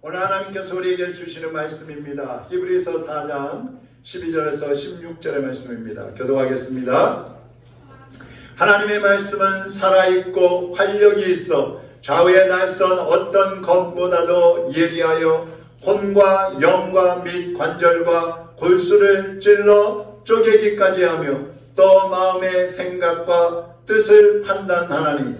오늘 하나님께서 우리에게 주시는 말씀입니다. 히브리서 4장 12절에서 16절의 말씀입니다. 교독하겠습니다. 하나님의 말씀은 살아있고 활력이 있어 좌우에 날선 어떤 검보다도 예리하여 혼과 영과 및 관절과 골수를 찔러 쪼개기까지 하며 또 마음의 생각과 뜻을 판단하나니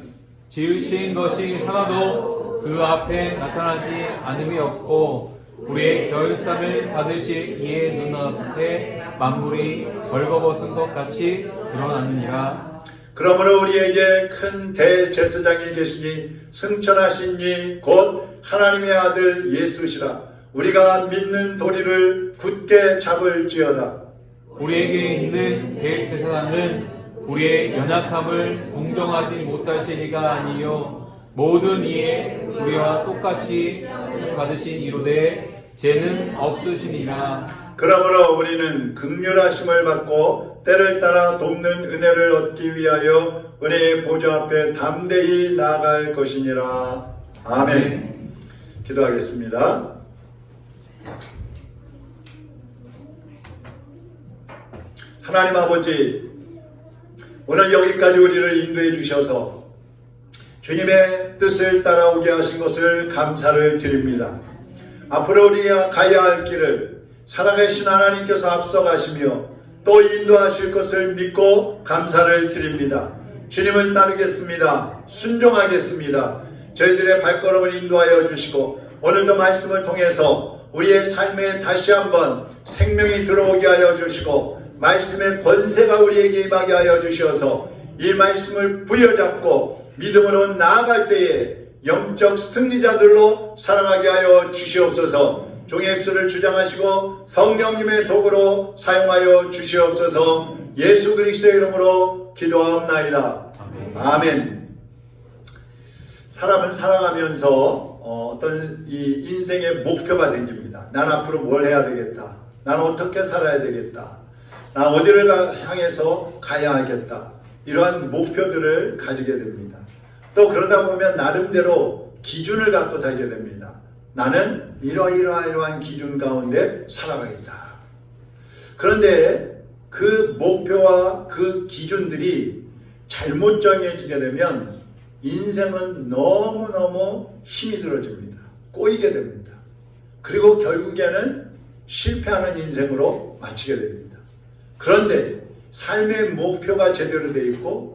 지으신 것이 하나도 그 앞에 나타나지 않음이 없고 우리의 결산을 받으실 이의 눈앞에 만물이 벌거벗은 것 같이 드러나느니라. 그러므로 우리에게 큰 대제사장이 계시니 승천하신 이 곧 하나님의 아들 예수시라. 우리가 믿는 도리를 굳게 잡을지어다. 우리에게 있는 대제사장은 우리의 연약함을 동정하지 못하실 이가 아니요 모든 이에 우리와 똑같이 받으신 이로되 죄는 없으시니라. 그러므로 우리는 긍휼하심을 받고 때를 따라 돕는 은혜를 얻기 위하여 은혜의 보좌 앞에 담대히 나아갈 것이니라. 아멘. 기도하겠습니다. 하나님 아버지, 오늘 여기까지 우리를 인도해 주셔서 주님의 뜻을 따라오게 하신 것을 감사를 드립니다. 앞으로 우리가 가야 할 길을 살아계신 하나님께서 앞서가시며 또 인도하실 것을 믿고 감사를 드립니다. 주님을 따르겠습니다. 순종하겠습니다. 저희들의 발걸음을 인도하여 주시고 오늘도 말씀을 통해서 우리의 삶에 다시 한번 생명이 들어오게 하여 주시고 말씀의 권세가 우리에게 임하게 하여 주셔서 이 말씀을 부여잡고 믿음으로 나아갈 때에 영적 승리자들로 살아가게 하여 주시옵소서. 종의 입술을 주장하시고 성령님의 도구로 사용하여 주시옵소서. 예수 그리스도의 이름으로 기도하옵나이다. 아멘. 사람은 살아가면서 어떤 이 인생의 목표가 생깁니다. 난 앞으로 뭘 해야 되겠다. 난 어떻게 살아야 되겠다. 난 어디를 향해서 가야 하겠다. 이러한 목표들을 가지게 됩니다. 또 그러다 보면 나름대로 기준을 갖고 살게 됩니다. 나는 이러이러한 기준 가운데 살아가겠다. 그런데 그 목표와 그 기준들이 잘못 정해지게 되면 인생은 너무너무 힘이 들어집니다. 꼬이게 됩니다. 그리고 결국에는 실패하는 인생으로 마치게 됩니다. 그런데 삶의 목표가 제대로 되어 있고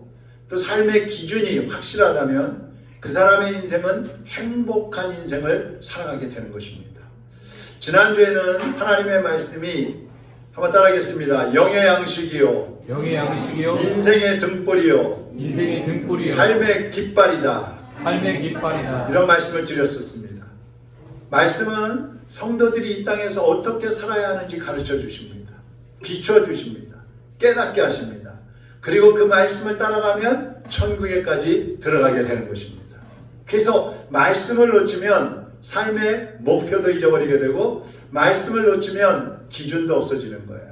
또 삶의 기준이 확실하다면 그 사람의 인생은 행복한 인생을 살아가게 되는 것입니다. 지난주에는 하나님의 말씀이 한번 따라하겠습니다. 영의 양식이요, 영의 양식이요 인생의 등불이요, 인생의 등불이요 삶의 깃발이다. 삶의 깃발이다. 이런 말씀을 드렸었습니다. 말씀은 성도들이 이 땅에서 어떻게 살아야 하는지 가르쳐 주십니다. 비춰 주십니다. 깨닫게 하십니다. 그리고 그 말씀을 따라가면 천국에까지 들어가게 되는 것입니다. 그래서 말씀을 놓치면 삶의 목표도 잊어버리게 되고 말씀을 놓치면 기준도 없어지는 거예요.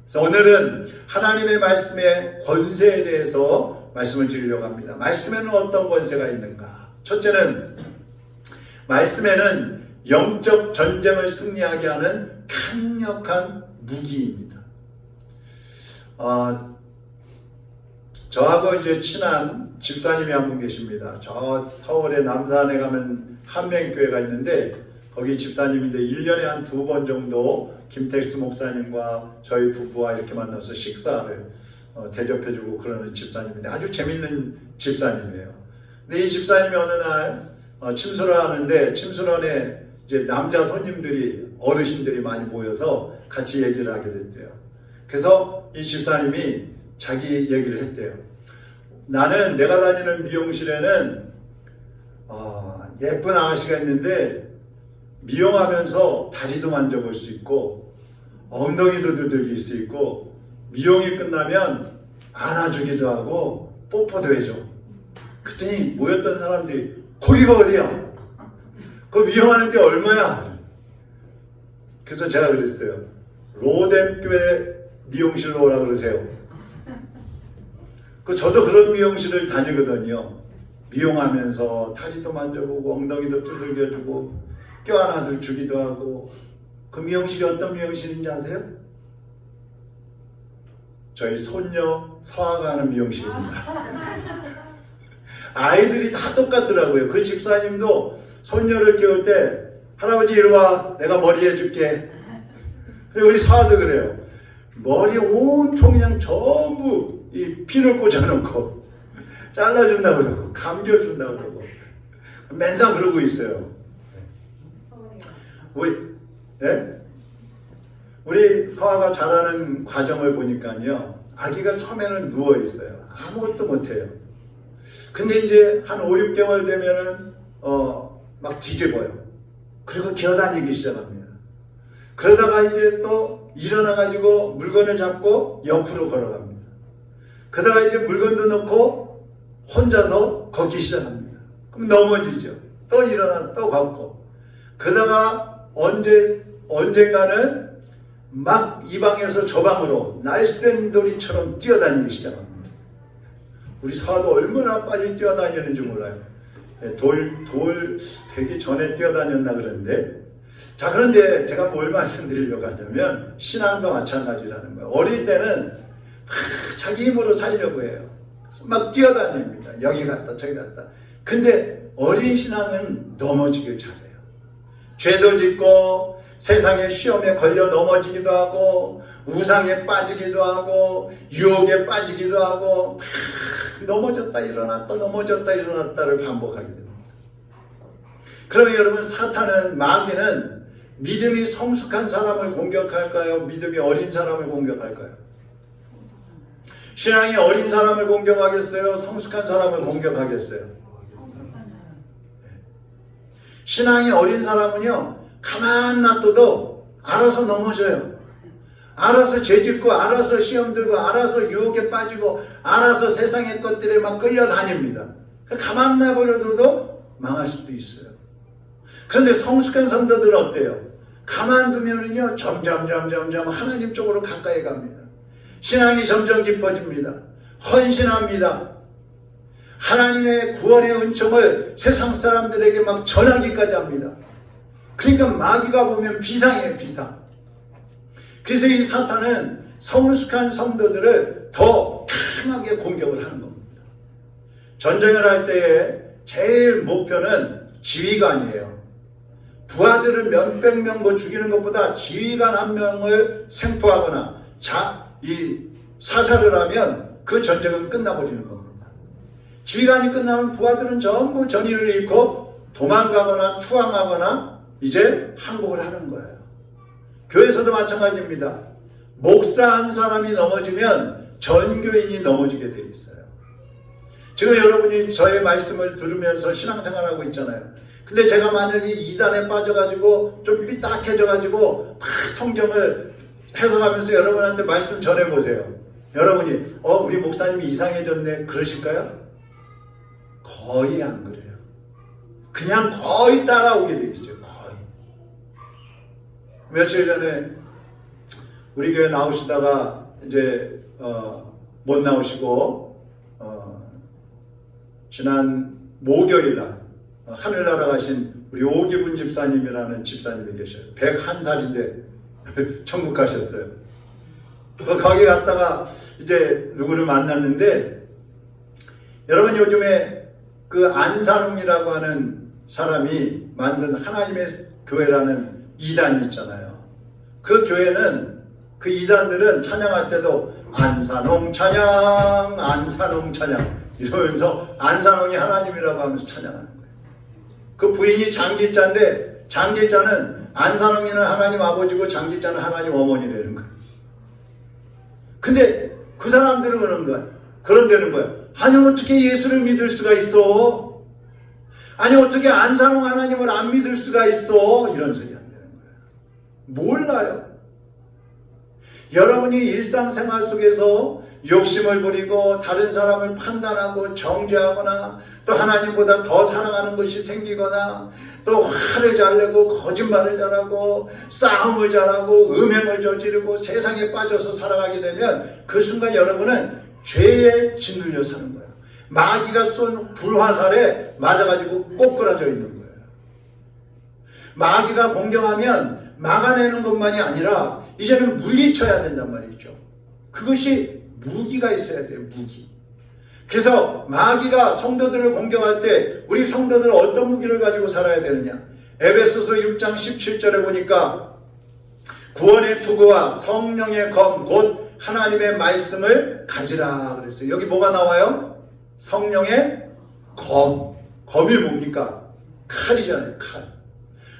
그래서 오늘은 하나님의 말씀의 권세에 대해서 말씀을 드리려고 합니다. 말씀에는 어떤 권세가 있는가? 첫째는 말씀에는 영적 전쟁을 승리하게 하는 강력한 무기입니다. 저하고 이제 친한 집사님이 한 분 계십니다. 저 서울의 남산에 가면 한명교회가 있는데 거기 집사님인데 1년에 한 2번 정도 김택수 목사님과 저희 부부와 이렇게 만나서 식사를 대접해주고 그러는 집사님인데 아주 재밌는 집사님이에요. 근데 이 집사님이 어느 날 침수를 하는데 침수런에 이제 남자 손님들이 어르신들이 많이 모여서 같이 얘기를 하게 됐대요. 그래서 이 집사님이 자기 얘기를 했대요. 나는 내가 다니는 미용실에는 예쁜 아가씨가 있는데 미용하면서 다리도 만져볼 수 있고 엉덩이도 두들길 수 있고 미용이 끝나면 안아주기도 하고 뽀뽀도 해줘. 그랬더니 모였던 사람들이 거기가 어디야? 그거 미용하는데 얼마야? 그래서 제가 그랬어요. 로뎀교회 미용실로 오라 그러세요. 저도 그런 미용실을 다니거든요. 미용하면서 다리도 만져보고 엉덩이도 두들겨주고 껴안아도 주기도 하고. 그 미용실이 어떤 미용실인지 아세요? 저희 손녀 서아가 하는 미용실입니다. 아이들이 다 똑같더라고요. 그 집사님도 손녀를 키울 때 할아버지 이리 와, 내가 머리 해줄게. 우리 서아도 그래요. 머리 온통 그냥 전부 이 핀을 꽂아놓고 잘라준다고 그러고 감겨준다고 그러고 맨날 그러고 있어요. 우리 서아가 자라는 과정을 보니까요, 아기가 처음에는 누워 있어요. 아무것도 못해요. 근데 이제 한 5, 6개월 되면은 막 뒤집어요. 그리고 기어다니기 시작합니다. 그러다가 이제 또 일어나가지고 물건을 잡고 옆으로 걸어갑니다. 그러다가 이제 물건도 넣고 혼자서 걷기 시작합니다. 그럼 넘어지죠. 또 일어나서 또 걷고. 그러다가 언젠가는 막 이 방에서 저 방으로 날쌘돌이처럼 뛰어다니기 시작합니다. 우리 서아도 얼마나 빨리 뛰어다녔는지 몰라요. 돌 되기 전에 뛰어다녔나 그러는데. 자, 그런데 제가 뭘 말씀드리려고 하냐면 신앙도 마찬가지라는 거예요. 어릴 때는 자기 힘으로 살려고 해요. 막 뛰어다닙니다. 여기 갔다 저기 갔다. 근데 어린 신앙은 넘어지길 잘해요. 죄도 짓고 세상의 시험에 걸려 넘어지기도 하고 우상에 빠지기도 하고 유혹에 빠지기도 하고 넘어졌다 일어났다 넘어졌다 일어났다를 반복하게 됩니다. 그러면 여러분, 사탄은, 마귀는 믿음이 성숙한 사람을 공격할까요? 믿음이 어린 사람을 공격할까요? 신앙이 어린 사람을 공격하겠어요? 성숙한 사람을 공격하겠어요? 신앙이 어린 사람은요, 가만 놔둬도 알아서 넘어져요. 알아서 죄짓고, 알아서 시험 들고, 알아서 유혹에 빠지고, 알아서 세상의 것들에 막 끌려다닙니다. 가만 놔버려도 망할 수도 있어요. 그런데 성숙한 성도들은 어때요? 가만두면은요, 점점 하나님 쪽으로 가까이 갑니다. 신앙이 점점 깊어집니다. 헌신합니다. 하나님의 구원의 은총을 세상 사람들에게 막 전하기까지 합니다. 그러니까 마귀가 보면 비상이에요, 비상. 그래서 이 사탄은 성숙한 성도들을 더 강하게 공격을 하는 겁니다. 전쟁을 할 때의 제일 목표는 지휘관이에요. 부하들을 몇백 명 죽이는 것보다 지휘관 한 명을 생포하거나 사살을 하면 그 전쟁은 끝나버리는 겁니다. 지휘관이 끝나면 부하들은 전부 전의를 잃고 도망가거나 투항하거나 이제 항복을 하는 거예요. 교회에서도 마찬가지입니다. 목사 한 사람이 넘어지면 전교인이 넘어지게 돼 있어요. 지금 여러분이 저의 말씀을 들으면서 신앙생활하고 있잖아요. 근데 제가 만약에 이단에 빠져가지고 좀 삐딱해져가지고 막 성경을 해석하면서 여러분한테 말씀 전해보세요. 여러분이 우리 목사님이 이상해졌네 그러실까요? 거의 안 그래요. 그냥 거의 따라오게 돼 있어요. 거의. 며칠 전에 우리 교회 나오시다가 이제 못 나오시고 지난 목요일날 하늘나라 가신 우리 오기분 집사님이라는 집사님이 계셔요. 101살인데 천국 가셨어요. 거기 갔다가 이제 누구를 만났는데, 여러분 요즘에 그 안산홍이라고 하는 사람이 만든 하나님의 교회라는 이단이 있잖아요. 그 교회는, 그 이단들은 찬양할 때도 안산홍 찬양, 안산홍 찬양 이러면서 안산홍이 하나님이라고 하면서 찬양하는 거예요. 그 부인이 장기자인데 장기자는 안산홍이는 하나님 아버지고 장기자는 하나님 어머니라는 거예요. 근데 그 사람들은 그런다는 거야. 아니 어떻게 예수를 믿을 수가 있어? 아니 어떻게 안산홍 하나님을 안 믿을 수가 있어? 이런 소리 한다는 거야. 몰라요. 여러분이 일상생활 속에서 욕심을 부리고 다른 사람을 판단하고 정죄하거나 또 하나님보다 더 사랑하는 것이 생기거나 또 화를 잘 내고 거짓말을 잘하고 싸움을 잘하고 음행을 저지르고 세상에 빠져서 살아가게 되면 그 순간 여러분은 죄에 짓눌려 사는 거예요. 마귀가 쏜 불화살에 맞아가지고 꼬꾸라져 있는 거예요. 마귀가 공격하면 막아내는 것만이 아니라 이제는 물리쳐야 된단 말이죠. 그것이 무기가 있어야 돼요. 무기. 그래서 마귀가 성도들을 공격할 때 우리 성도들은 어떤 무기를 가지고 살아야 되느냐. 에베소서 6장 17절에 보니까 구원의 투구와 성령의 검 곧 하나님의 말씀을 가지라 그랬어요. 여기 뭐가 나와요? 성령의 검. 검이 뭡니까? 칼이잖아요. 칼.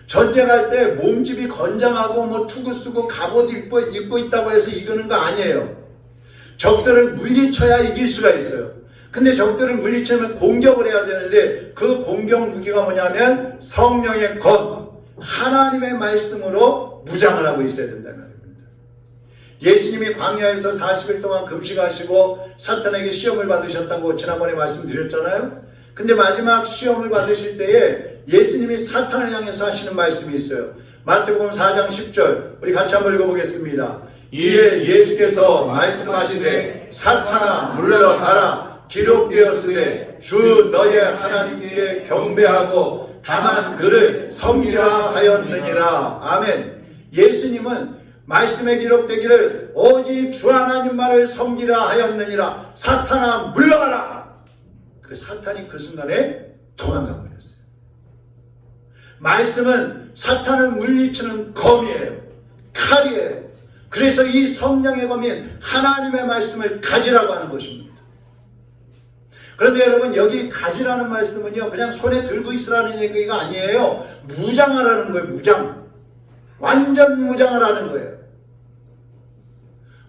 전쟁할 때 몸집이 건장하고 뭐 투구 쓰고 갑옷 입고 있다고 해서 이기는 거 아니에요. 적들을 물리쳐야 이길 수가 있어요. 근데 적들을 물리치면 공격을 해야 되는데 그 공격 무기가 뭐냐면 성령의 검, 하나님의 말씀으로 무장을 하고 있어야 된다는 말입니다. 예수님이 광야에서 40일 동안 금식하시고 사탄에게 시험을 받으셨다고 지난번에 말씀드렸잖아요. 근데 마지막 시험을 받으실 때에 예수님이 사탄을 향해서 하시는 말씀이 있어요. 마태복음 4장 10절 우리 같이 한번 읽어보겠습니다. 이에 예수께서 말씀하시되 사탄아 물러가라. 기록되었으되 주 너의 하나님께 경배하고 다만 그를 섬기라 하였느니라. 아멘. 예수님은 말씀에 기록되기를 오직 주 하나님만을 섬기라 하였느니라. 사탄아 물러가라. 그 사탄이 그 순간에 도망가 버렸어요. 말씀은 사탄을 물리치는 검이에요. 칼이에요. 그래서 이 성령의 검인 하나님의 말씀을 가지라고 하는 것입니다. 그런데 여러분 여기 가지라는 말씀은요 그냥 손에 들고 있으라는 얘기가 아니에요. 무장하라는 거예요. 무장. 완전 무장하라는 거예요.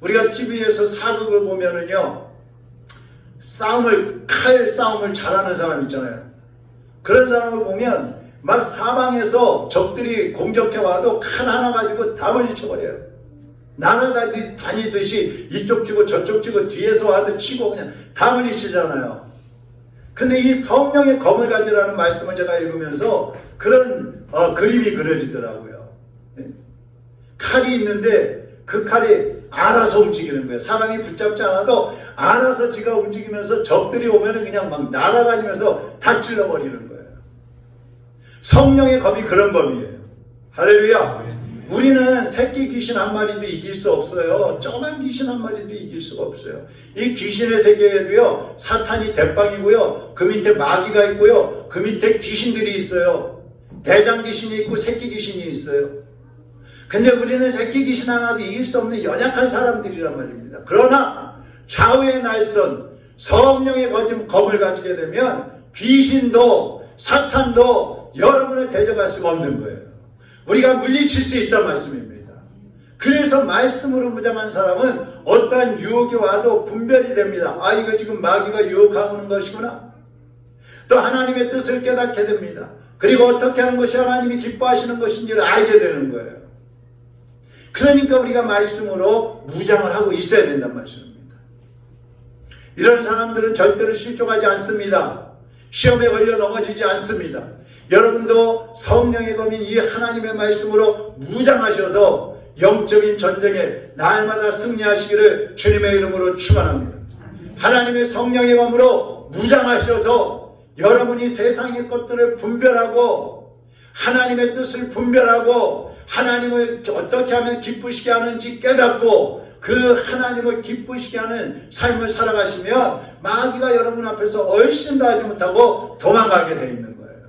우리가 TV에서 사극을 보면은요 칼 싸움을 잘하는 사람 있잖아요. 그런 사람을 보면 막 사방에서 적들이 공격해 와도 칼 하나 가지고 다 물리쳐버려요. 날아다니듯이 이쪽 치고 저쪽 치고 뒤에서 와도 치고 그냥 다 물리치잖아요. 근데 이 성령의 검을 가지라는 말씀을 제가 읽으면서 그런 그림이 그려지더라고요. 칼이 있는데 그 칼이 알아서 움직이는 거예요. 사람이 붙잡지 않아도 알아서 지가 움직이면서 적들이 오면은 그냥 막 날아다니면서 다 찔러버리는 거예요. 성령의 검이 그런 검이에요. 할렐루야. 우리는 새끼 귀신 한 마리도 이길 수 없어요. 조그만 귀신 한 마리도 이길 수가 없어요. 이 귀신의 세계에도요 사탄이 대빵이고요 그 밑에 마귀가 있고요 그 밑에 귀신들이 있어요. 대장 귀신이 있고 새끼 귀신이 있어요. 근데 우리는 새끼 귀신 하나도 이길 수 없는 연약한 사람들이란 말입니다. 그러나 좌우의 날선 성령의 검을 가지게 되면 귀신도 사탄도 여러분을 대적할 수가 없는 거예요. 우리가 물리칠 수 있다는 말씀입니다. 그래서 말씀으로 무장한 사람은 어떠한 유혹이 와도 분별이 됩니다. 아, 이거 지금 마귀가 유혹하는 것이구나. 또 하나님의 뜻을 깨닫게 됩니다. 그리고 어떻게 하는 것이 하나님이 기뻐하시는 것인지를 알게 되는 거예요. 그러니까 우리가 말씀으로 무장을 하고 있어야 된다는 말씀입니다. 이런 사람들은 절대로 실족하지 않습니다. 시험에 걸려 넘어지지 않습니다. 여러분도 성령의 검인 이 하나님의 말씀으로 무장하셔서 영적인 전쟁에 날마다 승리하시기를 주님의 이름으로 축원합니다. 하나님의 성령의 검으로 무장하셔서 여러분이 세상의 것들을 분별하고 하나님의 뜻을 분별하고 하나님을 어떻게 하면 기쁘시게 하는지 깨닫고 그 하나님을 기쁘시게 하는 삶을 살아가시면 마귀가 여러분 앞에서 얼씬도 하지 못하고 도망가게 되어 있는 거예요.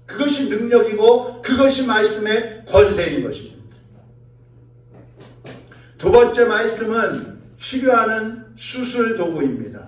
그것이 능력이고 그것이 말씀의 권세인 것입니다. 두 번째 말씀은 치료하는 수술 도구입니다.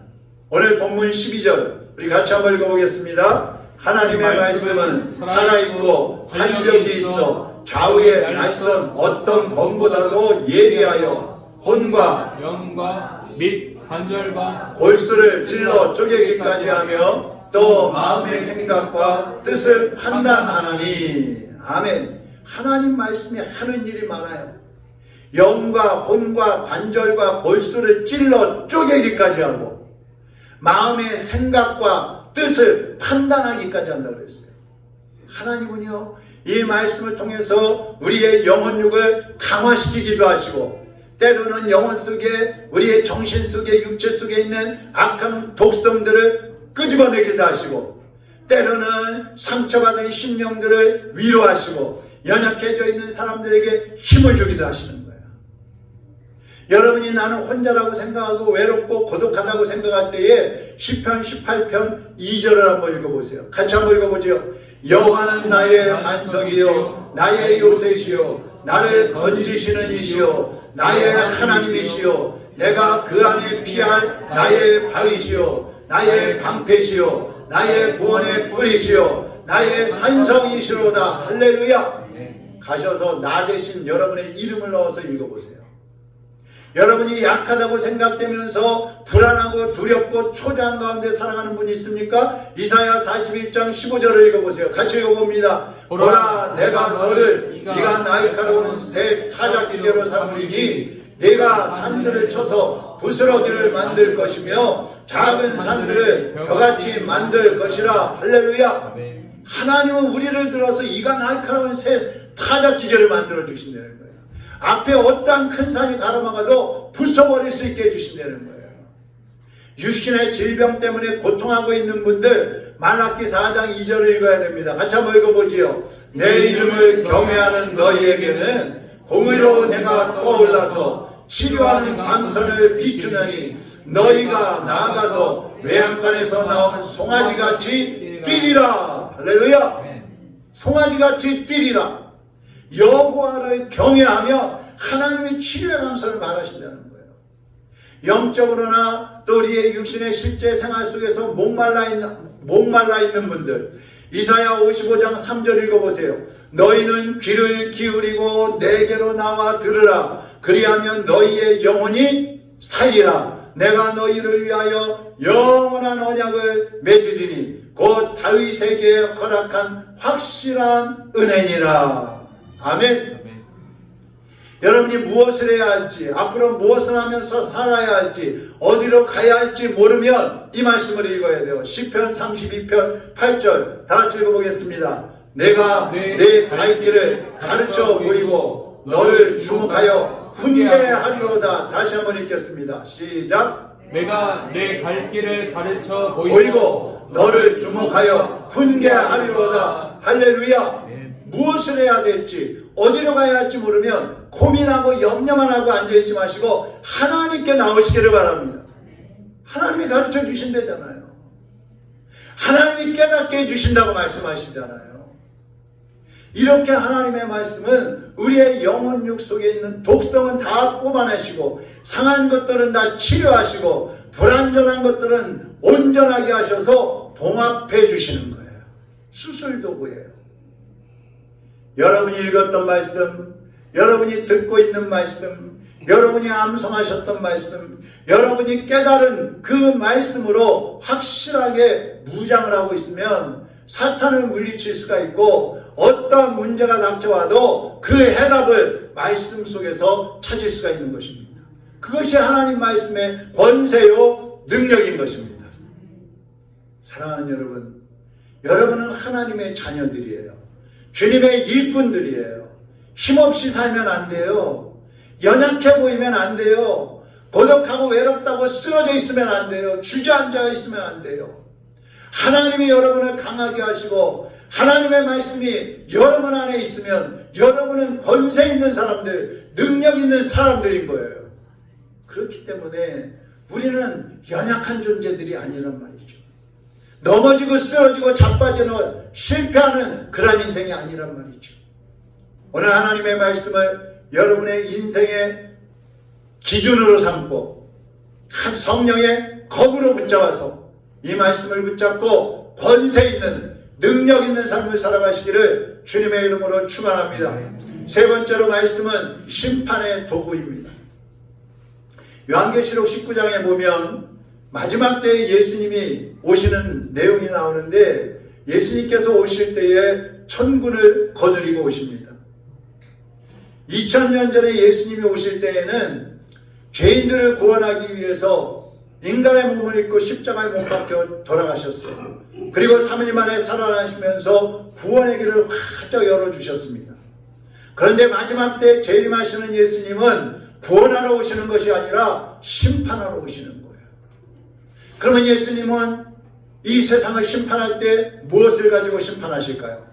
오늘 본문 12절 우리 같이 한번 읽어보겠습니다. 하나님의 말씀은 살아있고 활력이 있어 좌우에 날선 어떤 검보다도 예리하여 혼과 영과 및 관절과 골수를 찔러 쪼개기까지 하며 또 마음의 생각과 뜻을 판단하나니. 아멘. 하나님 말씀이 하는 일이 많아요. 영과 혼과 관절과 골수를 찔러 쪼개기까지 하고 마음의 생각과 뜻을 판단하기까지 한다고 그랬어요. 하나님은요 이 말씀을 통해서 우리의 영혼육을 강화시키기도 하시고 때로는 영혼 속에 우리의 정신 속에 육체 속에 있는 악한 독성들을 끄집어내기도 하시고 때로는 상처받은 심령들을 위로하시고 연약해져 있는 사람들에게 힘을 주기도 하시는 거예요. 여러분이 나는 혼자라고 생각하고 외롭고 고독하다고 생각할 때에 시편 18편 2절을 한번 읽어보세요. 같이 한번 읽어보죠. 여호와는 나의 반석이요 나의 요새시요 나를 건지시는 이시요 나의 하나님이시요 내가 그 안에 피할 나의 바위시요 나의 방패시요 나의 구원의 뿌리시요 나의 산성이시로다. 할렐루야. 가셔서 나 대신 여러분의 이름을 넣어서 읽어보세요. 여러분이 약하다고 생각되면서 불안하고 두렵고 초조한 가운데 살아가는 분이 있습니까? 이사야 41장 15절을 읽어보세요. 같이 읽어봅니다. 보라 내가 너를 네가 날카로운 새 타작기계로 삼으리니 네가 산들을 쳐서 부스러기를 만들 것이며 작은 산들을 벼같이 만들 것이라. 할렐루야. 하나님은 우리를 들어서 이가 날카로운 새 타작기계를 만들어 주신다는 거예요. 앞에 어떠한 큰 산이 가로막아도 부숴버릴 수 있게 해주신다는 거예요. 육신의 질병 때문에 고통하고 있는 분들 말라기 4장 2절을 읽어야 됩니다. 같이 한번 읽어보지요. 내 이름을 경외하는 너희에게는 공의로 내가 떠올라서 치료하는 광선을 비추느니 너희가 나아가서 외양간에서 나온 송아지같이 뛰리라. 할렐루야. 송아지같이 뛰리라. 여호와를 경외하며 하나님의 치료의 감사를 말하신다는 거예요. 영적으로나 또 우리의 육신의 실제 생활 속에서 목말라 있는 분들, 이사야 55장 3절 읽어보세요. 너희는 귀를 기울이고 내게로 나와 들으라. 그리하면 너희의 영혼이 살리라. 내가 너희를 위하여 영원한 언약을 맺으리니 곧 다윗에게 허락한 확실한 은혜니라. 아멘. 여러분이 무엇을 해야 할지, 앞으로 무엇을 하면서 살아야 할지, 어디로 가야 할지 모르면 이 말씀을 읽어야 돼요. 시편 32편 8절 다 같이 읽어보겠습니다. 내가 내 갈 길을 가르쳐 보이고 너를 주목하여 훈계하리로다. 다시 한번 읽겠습니다. 시작. 내가 내 갈 길을 가르쳐 보이고 너를 주목하여 훈계하리로다. 할렐루야. 무엇을 해야 될지, 어디로 가야 할지 모르면 고민하고 염려만 하고 앉아있지 마시고 하나님께 나오시기를 바랍니다. 하나님이 가르쳐 주신다잖아요. 하나님이 깨닫게 해주신다고 말씀하시잖아요. 이렇게 하나님의 말씀은 우리의 영혼육 속에 있는 독성은 다 뽑아내시고 상한 것들은 다 치료하시고 불완전한 것들은 온전하게 하셔서 봉합해 주시는 거예요. 수술도구예요. 여러분이 읽었던 말씀, 여러분이 듣고 있는 말씀, 여러분이 암송하셨던 말씀, 여러분이 깨달은 그 말씀으로 확실하게 무장을 하고 있으면 사탄을 물리칠 수가 있고 어떤 문제가 닥쳐와도 그 해답을 말씀 속에서 찾을 수가 있는 것입니다. 그것이 하나님 말씀의 권세요 능력인 것입니다. 사랑하는 여러분, 여러분은 하나님의 자녀들이에요. 주님의 일꾼들이에요. 힘없이 살면 안 돼요. 연약해 보이면 안 돼요. 고독하고 외롭다고 쓰러져 있으면 안 돼요. 주저앉아 있으면 안 돼요. 하나님이 여러분을 강하게 하시고 하나님의 말씀이 여러분 안에 있으면 여러분은 권세 있는 사람들, 능력 있는 사람들인 거예요. 그렇기 때문에 우리는 연약한 존재들이 아니란 말이죠. 넘어지고 쓰러지고 자빠지는 실패하는 그런 인생이 아니란 말이죠. 오늘 하나님의 말씀을 여러분의 인생의 기준으로 삼고 한 성령의 검으로 붙잡아서 이 말씀을 붙잡고 권세 있는 능력 있는 삶을 살아가시기를 주님의 이름으로 축원합니다. 세 번째로 말씀은 심판의 도구입니다. 요한계시록 19장에 보면 마지막 때에 예수님이 오시는 내용이 나오는데 예수님께서 오실 때에 천군을 거느리고 오십니다. 2000년 전에 예수님이 오실 때에는 죄인들을 구원하기 위해서 인간의 몸을 입고 십자가에 못 박혀 돌아가셨어요. 그리고 3일 만에 살아나시면서 구원의 길을 활짝 열어주셨습니다. 그런데 마지막 때 재림하시는 예수님은 구원하러 오시는 것이 아니라 심판하러 오시는 거예요. 그러면 예수님은 이 세상을 심판할 때 무엇을 가지고 심판하실까요?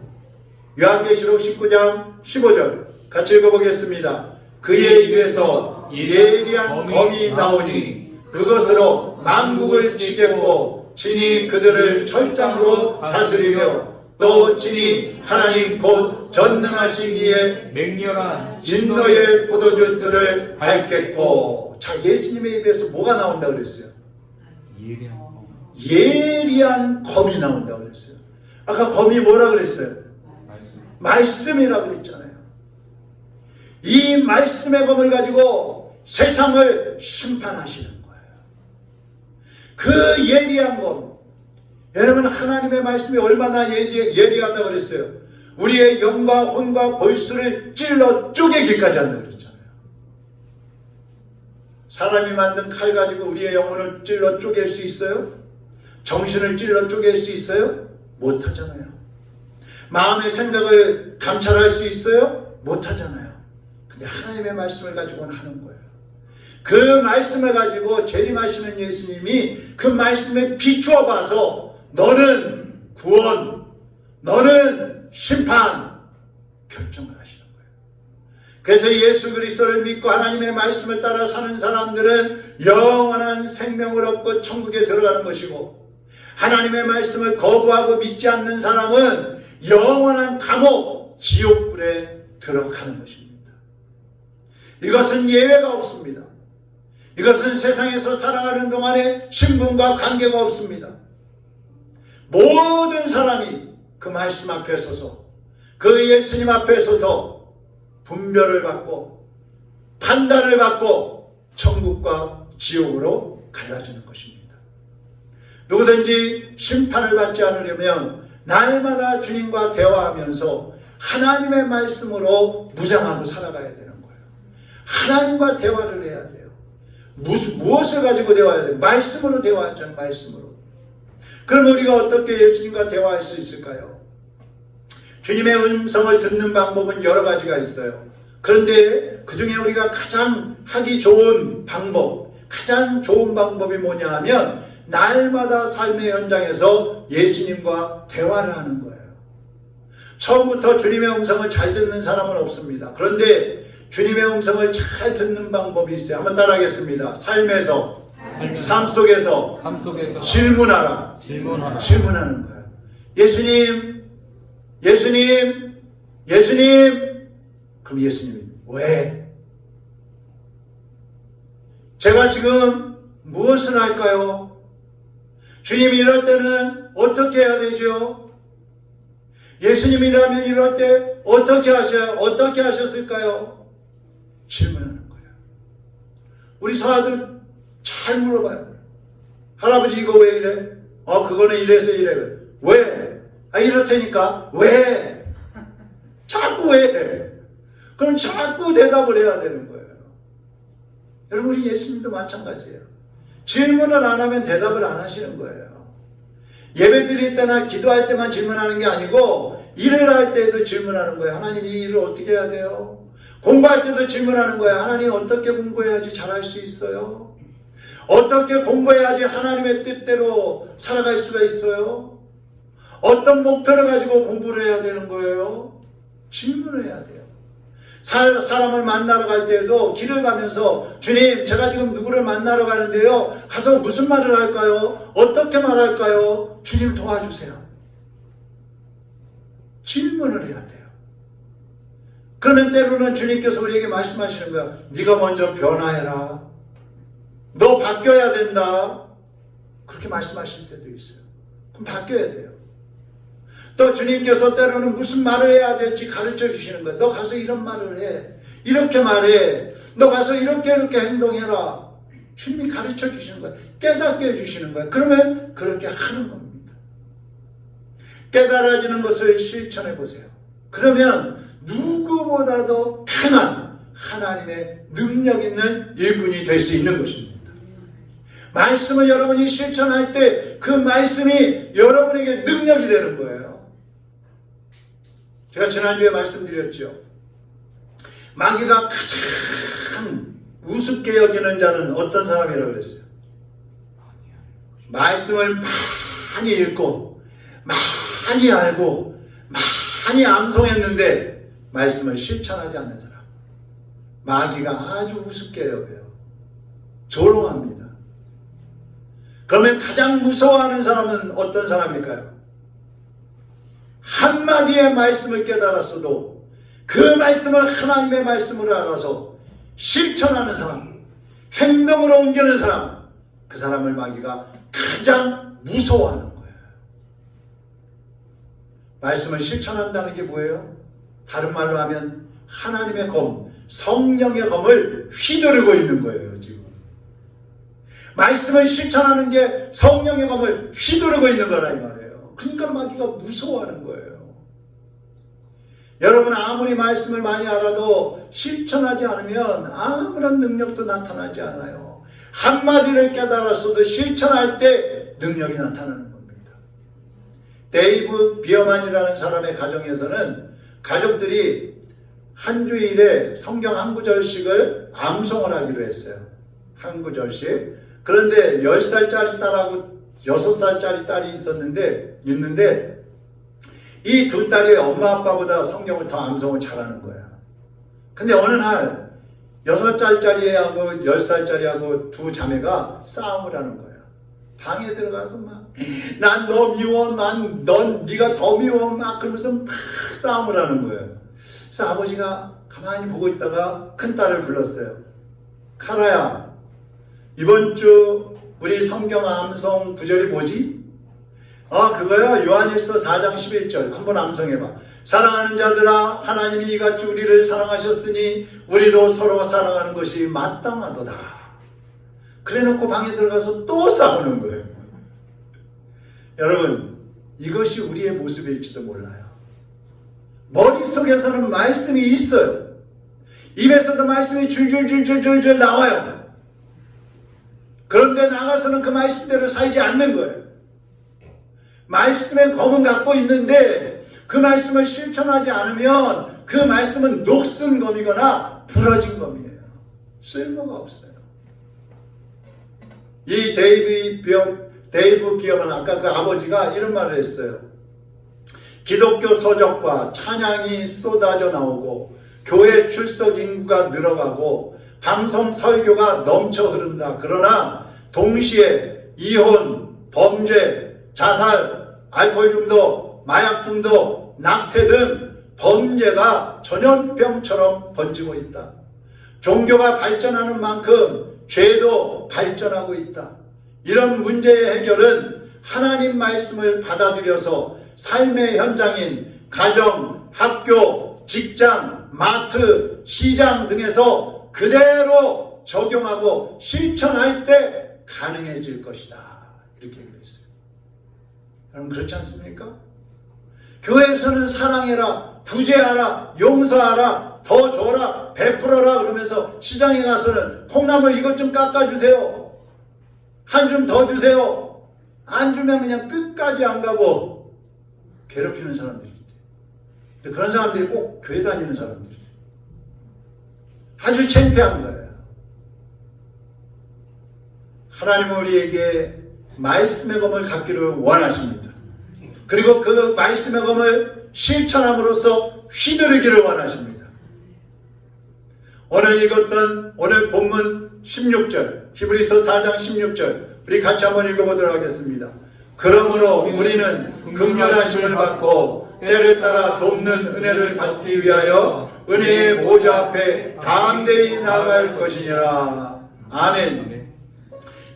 요한계시록 19장 15절 같이 읽어보겠습니다. 그의 입에서 예리한 검이 나오니 그것으로 만국을 치겠고 친히 그들을 철장으로 다스리며 또 친히 하나님 곧 전능하신 이의 맹렬한 진노의 포도주 틀을 밟겠고. 자, 예수님의 입에서 뭐가 나온다 그랬어요? 예리한 검. 예리한 검이 나온다 그랬어요. 아까 검이 뭐라 그랬어요? 말씀. 말씀이라 그랬잖아요. 이 말씀의 검을 가지고 세상을 심판하시는 거예요. 그 예리한 검. 여러분, 하나님의 말씀이 얼마나 예리하다고 그랬어요? 우리의 영과 혼과 골수를 찔러 쪼개기까지 한다 그랬잖아요. 사람이 만든 칼 가지고 우리의 영혼을 찔러 쪼갤 수 있어요? 정신을 찔러 쪼갤 수 있어요? 못하잖아요. 마음의 생각을 감찰할 수 있어요? 못하잖아요. 근데 하나님의 말씀을 가지고는 하는 거예요. 그 말씀을 가지고 재림하시는 예수님이 그 말씀에 비추어 봐서 너는 구원, 너는 심판 결정을 하시는 거예요. 그래서 예수 그리스도를 믿고 하나님의 말씀을 따라 사는 사람들은 영원한 생명을 얻고 천국에 들어가는 것이고, 하나님의 말씀을 거부하고 믿지 않는 사람은 영원한 감옥, 지옥불에 들어가는 것입니다. 이것은 예외가 없습니다. 이것은 세상에서 살아가는 동안에 신분과 관계가 없습니다. 모든 사람이 그 말씀 앞에 서서, 그 예수님 앞에 서서 분별을 받고 판단을 받고 천국과 지옥으로 갈라지는 것입니다. 누구든지 심판을 받지 않으려면 날마다 주님과 대화하면서 하나님의 말씀으로 무장하고 살아가야 되는 거예요. 하나님과 대화를 해야 돼요. 무엇을 가지고 대화해야 돼요? 말씀으로 대화하잖아요. 말씀으로. 그럼 우리가 어떻게 예수님과 대화할 수 있을까요? 주님의 음성을 듣는 방법은 여러 가지가 있어요. 그런데 그 중에 우리가 가장 하기 좋은 방법, 가장 좋은 방법이 뭐냐 하면 날마다 삶의 현장에서 예수님과 대화를 하는 거예요. 처음부터 주님의 음성을 잘 듣는 사람은 없습니다. 그런데 주님의 음성을 잘 듣는 방법이 있어요. 한번 따라하겠습니다. 삶 속에서 질문하라. 질문하는 거예요. 예수님. 그럼 예수님이 왜? 제가 지금 무엇을 할까요? 주님이 이럴 때는 어떻게 해야 되죠? 예수님이라면 이럴 때 어떻게 하셨을까요? 질문하는 거예요. 우리 사람들 잘 물어봐요. 할아버지 이거 왜 이래? 그거는 이래서 이래. 왜? 이렇다니까. 왜? 자꾸 왜? 그럼 자꾸 대답을 해야 되는 거예요. 여러분, 우리 예수님도 마찬가지예요. 질문을 안 하면 대답을 안 하시는 거예요. 예배 드릴 때나 기도할 때만 질문하는 게 아니고 일을 할 때도 질문하는 거예요. 하나님, 이 일을 어떻게 해야 돼요? 공부할 때도 질문하는 거예요. 하나님, 어떻게 공부해야지 잘할 수 있어요? 어떻게 공부해야지 하나님의 뜻대로 살아갈 수가 있어요? 어떤 목표를 가지고 공부를 해야 되는 거예요? 질문을 해야 돼요. 사람을 만나러 갈 때에도 길을 가면서 주님, 제가 지금 누구를 만나러 가는데요. 가서 무슨 말을 할까요? 어떻게 말할까요? 주님 도와주세요. 질문을 해야 돼요. 그러면 때로는 주님께서 우리에게 말씀하시는 거야. 네가 먼저 변화해라. 너 바뀌어야 된다. 그렇게 말씀하실 때도 있어요. 그럼 바뀌어야 돼요. 또 주님께서 때로는 무슨 말을 해야 될지 가르쳐 주시는 거예요. 너 가서 이런 말을 해. 이렇게 말해. 너 가서 이렇게 행동해라. 주님이 가르쳐 주시는 거예요. 깨닫게 해주시는 거예요. 그러면 그렇게 하는 겁니다. 깨달아지는 것을 실천해 보세요. 그러면 누구보다도 강한 하나님의 능력 있는 일꾼이 될 수 있는 것입니다. 말씀을 여러분이 실천할 때 그 말씀이 여러분에게 능력이 되는 거예요. 제가 지난주에 말씀드렸죠. 마귀가 가장 우습게 여기는 자는 어떤 사람이라고 그랬어요? 말씀을 많이 읽고 많이 알고 많이 암송했는데 말씀을 실천하지 않는 사람, 마귀가 아주 우습게 여겨요. 조롱합니다. 그러면 가장 무서워하는 사람은 어떤 사람일까요? 한마디의 말씀을 깨달았어도 그 말씀을 하나님의 말씀으로 알아서 실천하는 사람, 행동으로 옮기는 사람, 그 사람을 마귀가 가장 무서워하는 거예요. 말씀을 실천한다는 게 뭐예요? 다른 말로 하면 하나님의 검, 성령의 검을 휘두르고 있는 거예요. 지금 말씀을 실천하는 게 성령의 검을 휘두르고 있는 거라 이 말이에요. 그러니까 마귀가 무서워하는 거예요. 여러분, 아무리 말씀을 많이 알아도 실천하지 않으면 아무런 능력도 나타나지 않아요. 한마디를 깨달았어도 실천할 때 능력이 나타나는 겁니다. 데이브 비어만이라는 사람의 가정에서는 가족들이 한 주일에 성경 한 구절씩을 암송을 하기로 했어요. 한 구절씩. 그런데 10살짜리 딸하고 6살짜리 딸이 있는데 이 두 딸이 엄마 아빠보다 성경을 더 암송을 잘하는 거야. 근데 어느 날 6살짜리하고 10살짜리하고 두 자매가 싸움을 하는 거야. 방에 들어가서 막 난 너 미워, 넌 네가 더 미워 막 그러면서 막 싸움을 하는 거예요. 그래서 아버지가 가만히 보고 있다가 큰 딸을 불렀어요. 카라야, 이번 주 우리 성경 암송 구절이 뭐지? 그거요. 요한일서 4장 11절 한번 암송해봐. 사랑하는 자들아, 하나님이 이같이 우리를 사랑하셨으니 우리도 서로 사랑하는 것이 마땅하도다. 그래놓고 방에 들어가서 또 싸우는 거예요. 여러분, 이것이 우리의 모습일지도 몰라요. 머릿속에서는 말씀이 있어요. 입에서도 말씀이 줄줄줄줄줄 나와요. 그런데 나가서는 그 말씀대로 살지 않는 거예요. 말씀의 검은 갖고 있는데 그 말씀을 실천하지 않으면 그 말씀은 녹슨 검이거나 부러진 검이에요. 쓸모가 없어요. 이 데이브 비어만 아까 그 아버지가 이런 말을 했어요. 기독교 서적과 찬양이 쏟아져 나오고 교회 출석 인구가 늘어가고 방송 설교가 넘쳐 흐른다. 그러나 동시에 이혼, 범죄, 자살, 알코올 중독, 마약 중독, 낙태 등 범죄가 전염병처럼 번지고 있다. 종교가 발전하는 만큼 죄도 발전하고 있다. 이런 문제의 해결은 하나님 말씀을 받아들여서 삶의 현장인 가정, 학교, 직장, 마트, 시장 등에서 그대로 적용하고 실천할 때 가능해질 것이다. 이렇게 그랬어요. 여러분, 그렇지 않습니까? 교회에서는 사랑해라, 구제하라, 용서하라, 더 줘라, 베풀어라 그러면서 시장에 가서는 콩나물 이것 좀 깎아주세요. 한 줌 더 주세요. 안 주면 그냥 끝까지 안 가고 괴롭히는 사람들이 있대요. 그런 사람들이 꼭 교회 다니는 사람들이에요. 아주 창피한 거예요. 하나님은 우리에게 말씀의 검을 갖기를 원하십니다. 그리고 그 말씀의 검을 실천함으로써 휘두르기를 원하십니다. 오늘 읽었던 오늘 본문 16절, 히브리서 4장 16절, 우리 같이 한번 읽어보도록 하겠습니다. 그러므로 우리는 긍휼하심을 받고 때를 따라 돕는 은혜를 받기 위하여 은혜의 보좌 앞에 담대히 나아갈 것이니라. 아멘.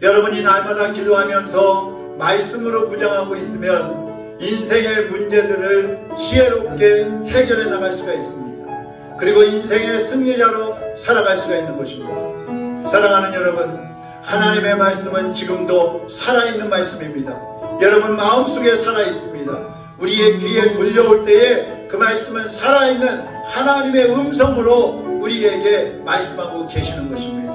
여러분이 날마다 기도하면서 말씀으로 부정하고 있으면 인생의 문제들을 지혜롭게 해결해 나갈 수가 있습니다. 그리고 인생의 승리자로 살아갈 수가 있는 것입니다. 사랑하는 여러분, 하나님의 말씀은 지금도 살아있는 말씀입니다. 여러분 마음속에 살아있습니다. 우리의 귀에 들려올 때에 그 말씀은 살아있는 하나님의 음성으로 우리에게 말씀하고 계시는 것입니다.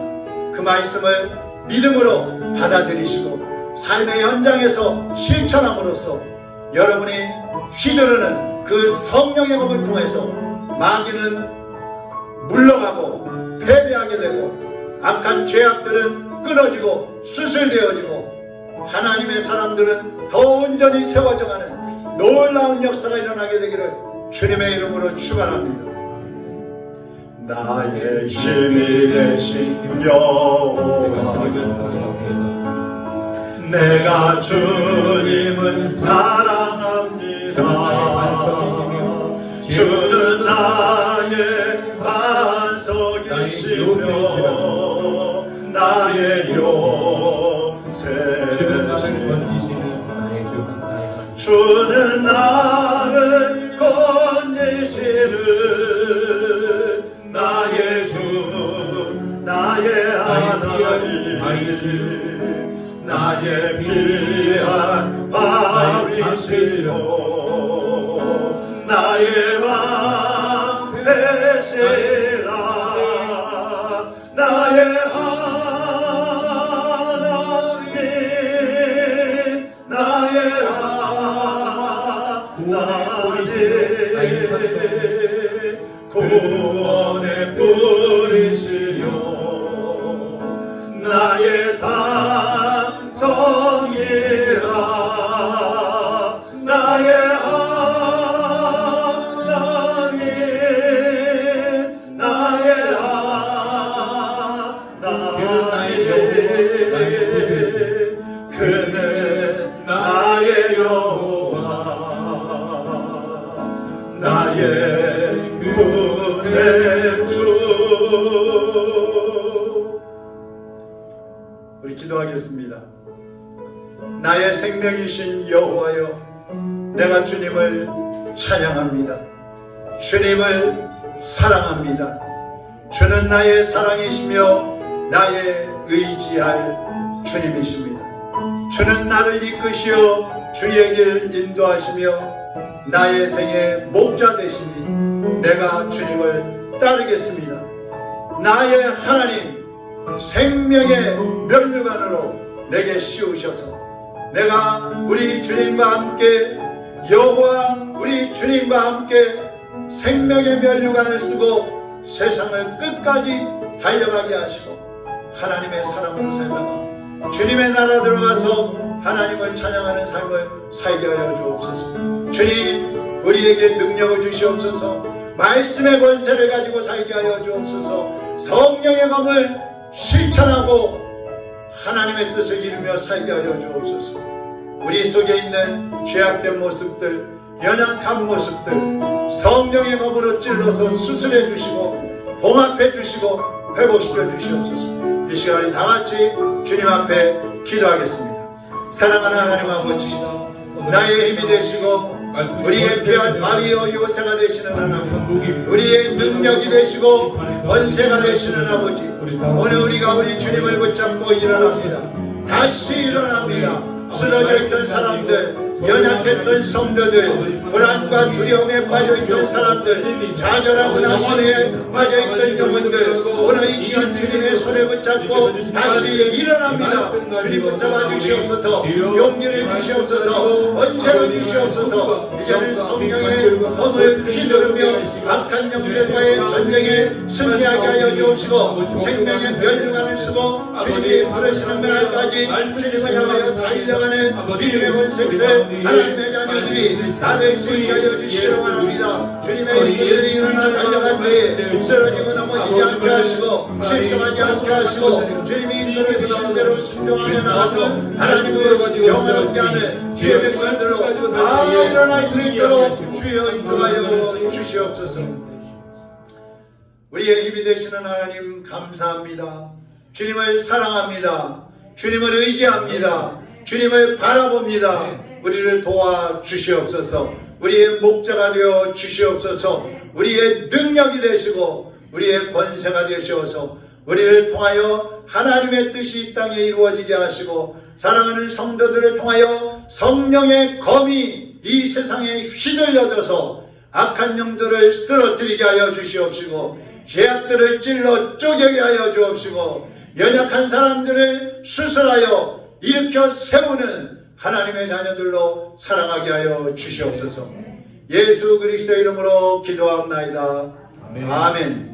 그 말씀을 믿음으로 받아들이시고 삶의 현장에서 실천함으로써 여러분이 휘두르는 그 성령의 검을 통해서 마귀는 물러가고 패배하게 되고 악한 죄악들은 끊어지고 수술되어지고 하나님의 사람들은 더 온전히 세워져가는 놀라운 역사가 일어나게 되기를 주님의 이름으로 축원합니다. 나의 힘이 되신 여호와, 내가 주님을 사랑합니다. 주는 나의 반석이시며 나의 요새시며 주는 나를 건지시는 나의 주 나의 하나님, 나의 귀한 바위시로 나의 맘 되시라. 나의 하나님, 나의 하나님, 구원의 뿌리시요 나의 산성이라. 나의 하나님, 나의 하나님, 그는 나의 여호와, 나의 구세주. 우리 기도하겠습니다. 나의 생명이신 여호와여, 내가 주님을 찬양합니다. 주님을 사랑합니다. 주는 나의 사랑이시며 나의 의지할 주님이십니다. 주는 나를 이끄시어 주의 길 인도하시며 나의 생의 목자 되시니 내가 주님을 따르겠습니다. 나의 하나님, 생명의 면류관으로 내게 씌우셔서 내가 우리 주님과 함께, 여호와 우리 주님과 함께 생명의 면류관을 쓰고 세상을 끝까지 달려가게 하시고 하나님의 사람으로 살다가 주님의 나라 들어가서 하나님을 찬양하는 삶을 살게 하여 주옵소서. 주님, 우리에게 능력을 주시옵소서. 말씀의 권세를 가지고 살게 하여 주옵소서. 성령의 검을 실천하고 하나님의 뜻을 이루며 살게 하여 주옵소서. 우리 속에 있는 죄악된 모습들, 연약한 모습들 성령의 검으로 찔러서 수술해 주시고 봉합해 주시고 회복시켜 주시옵소서. 이 시간에 다같이 주님 앞에 기도하겠습니다. 사랑하는 하나님 아버지, 나의 힘이 되시고 우리의 귀한 바위여 요새가 되시는 하나님, 우리의 능력이 되시고 권세가 되시는 아버지, 오늘 우리가 우리 주님을 붙잡고 일어납니다. 다시 일어납니다. 쓰러져 있던 사람들, 연약했던 성도들, 불안과 두려움에 빠져있던 사람들, 좌절하고 낙심에 빠져있던 영혼들, 오늘 이 귀한 주님의 손에 붙잡고 다시 일어납니다. 주님 붙잡아 주시옵소서. 용기를 주시옵소서. 권세를 주시옵소서. 이제는 성령의 검을 휘두르며 악한 영들과의 전쟁에 승리하게 하여 주옵시고 생명의 면류관을 쓰고 주님이 부르시는 그날까지 주님을 향하여 달려가는 주님의 권세들, 하나님의 자녀들이 다 될 수 있게 하여 주시기를 원합니다. 주님의 일들이 일어나 달려갈 때에 쓰러지고 넘어지지 않게 하시고 실종하지 않게 하시고 주님이 이끌어 주시는 대로 순종하며 나가서 하나님을 영원하게 하는 주의 백성들로 다 일어날 수 있도록 주여 인도하여 주시옵소서. 우리의 힘이 되시는 하나님 감사합니다. 주님을 사랑합니다. 주님을 의지합니다. 주님을 바라봅니다. 우리를 도와 주시옵소서. 우리의 목자가 되어 주시옵소서. 우리의 능력이 되시고 우리의 권세가 되시어서 우리를 통하여 하나님의 뜻이 이 땅에 이루어지게 하시고 사랑하는 성도들을 통하여 성령의 검이 이 세상에 휘둘려져서 악한 영들을 쓰러뜨리게 하여 주시옵시고 죄악들을 찔러 쪼개게 하여 주옵시고 연약한 사람들을 수술하여 일으켜 세우는 하나님의 자녀들로 살아가게 하여 주시옵소서. 예수 그리스도의 이름으로 기도합나이다. 아멘.